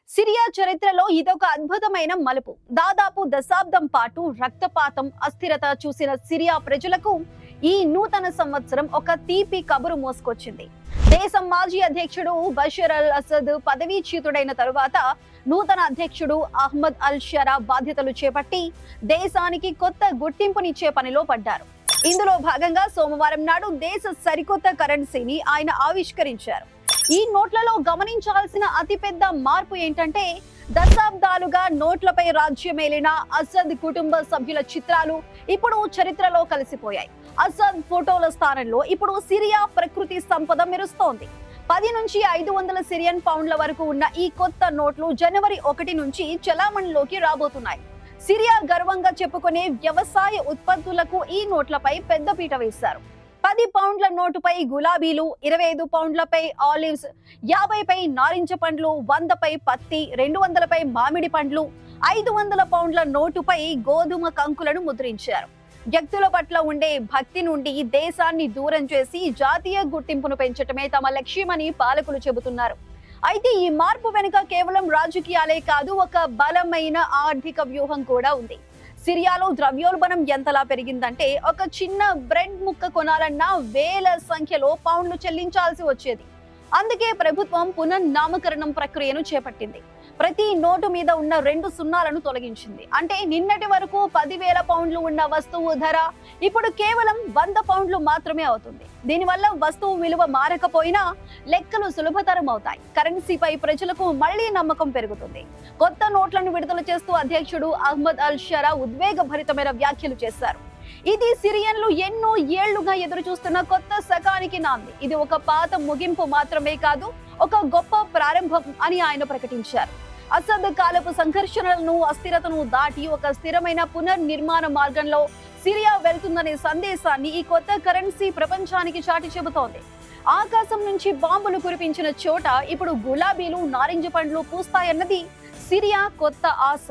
Syria చరిత్రలో ఇదొక అద్భుతమైన మలుపు. దాదాపు దశాబ్దం పాటు రక్తపాతం, అస్థిరత చూసిన సిరియా ప్రజలకు ఈ నూతన సంవత్సరం ఒక తీపి కబురు మోసుకొచ్చింది. దేశం మాజీ అధ్యక్షుడు బషర్ అల్ అసద్ పదవీచ్యుతుడైన తరువాత నూతన అధ్యక్షుడు అహ్మద్ అల్ షరా బాధ్యతలు చేపట్టి దేశానికి కొత్త గుర్తింపునిచ్చే పనిలో పడ్డారు. ఇందులో భాగంగా సోమవారం నాడు దేశ సరికొత్త కరెన్సీని ఆయన ఆవిష్కరించారు. ఈ నోట్లలో గమనించాల్సిన అతిపెద్ద మార్పు ఏంటంటే, దశాబ్దాలుగా నోట్లపై రాజ్యమేలిన అసద్ కుటుంబ సభ్యుల చిత్రాలు ఇప్పుడు చరిత్రలో కలిసిపోయాయి. అసద్ ఫోటోల స్థానంలో ఇప్పుడు సిరియా ప్రకృతి సంపద మెరుస్తోంది. 10 నుంచి 500 సిరియన్ పౌండ్ల వరకు ఉన్న ఈ కొత్త నోట్లు జనవరి 1 నుంచి చలామణిలోకి రాబోతున్నాయి. సిరియా గర్వంగా చెప్పుకునే వ్యవసాయ ఉత్పత్తులకు ఈ నోట్లపై పెద్దపీట వేశారు. 10 పౌండ్ల నోటుపై గులాబీలు, 25 పౌండ్లపై ఆలివ్స్, 50పై నారింజ పండ్లు, 100పై పత్తి, 200పై మామిడి పండ్లు, 500 పౌండ్ల నోటుపై గోధుమ కంకులను ముద్రించారు. వ్యక్తుల పట్ల ఉండే భక్తి నుండి దేశాన్ని దూరం చేసి జాతీయ గుర్తింపును పెంచటమే తమ లక్ష్యమని పాలకులు చెబుతున్నారు. అయితే ఈ మార్పు వెనుక కేవలం రాజకీయాలే కాదు, ఒక బలమైన ఆర్థిక వ్యూహం కూడా ఉంది. సిరియాలో ద్రవ్యోల్బణం ఎంతలా పెరిగిందంటే, ఒక చిన్న బ్రెడ్ ముక్క కొనాలన్నా వేల సంఖ్యలో పౌండ్లు చెల్లించాల్సి వచ్చేది. అందుకే ప్రభుత్వం పునర్నామకరణం ప్రక్రియను చేపట్టింది. ప్రతి నోటు మీద ఉన్న 2 సున్నాలను తొలగించింది. అంటే నిన్నటి వరకు 10,000 పౌండ్లు ఉన్న వస్తువు ధర ఇప్పుడు కేవలం 100 పౌండ్లు మాత్రమే అవుతుంది. దీనివల్ల వస్తువు విలువ మారకపోయినా లెక్కలు సులభతరం అవుతాయి. కరెన్సీపై ప్రజలకు మళ్లీ నమ్మకం పెరుగుతుంది. కొత్త నోట్లను విడుదల చేస్తూ అధ్యక్షుడు అహ్మద్ అల్ షరా ఉద్వేగభరితమైన వ్యాఖ్యలు చేశారు. ఇది సిరియన్లు ఎన్నో ఏళ్లుగా ఎదురు చూస్తున్న కొత్త శకానికి నాంది. ఇది ఒక పాత ముగింపు మాత్రమే కాదు, ఒక గొప్ప ప్రారంభం అని ఆయన ప్రకటించారు. అసద్ కాలపు సంఘర్షణలను, అస్థిరతను దాటి ఒక స్థిరమైన పునర్నిర్మాణ మార్గంలో సిరియా వెళ్తుందనే సందేశాన్ని ఈ కొత్త కరెన్సీ ప్రపంచానికి చాటి చెబుతోంది. ఆకాశం నుంచి బాంబులు కురిపించిన చోట ఇప్పుడు గులాబీలు, నారింజ పండ్లు పూస్తాయన్నది సిరియా కొత్త ఆశ.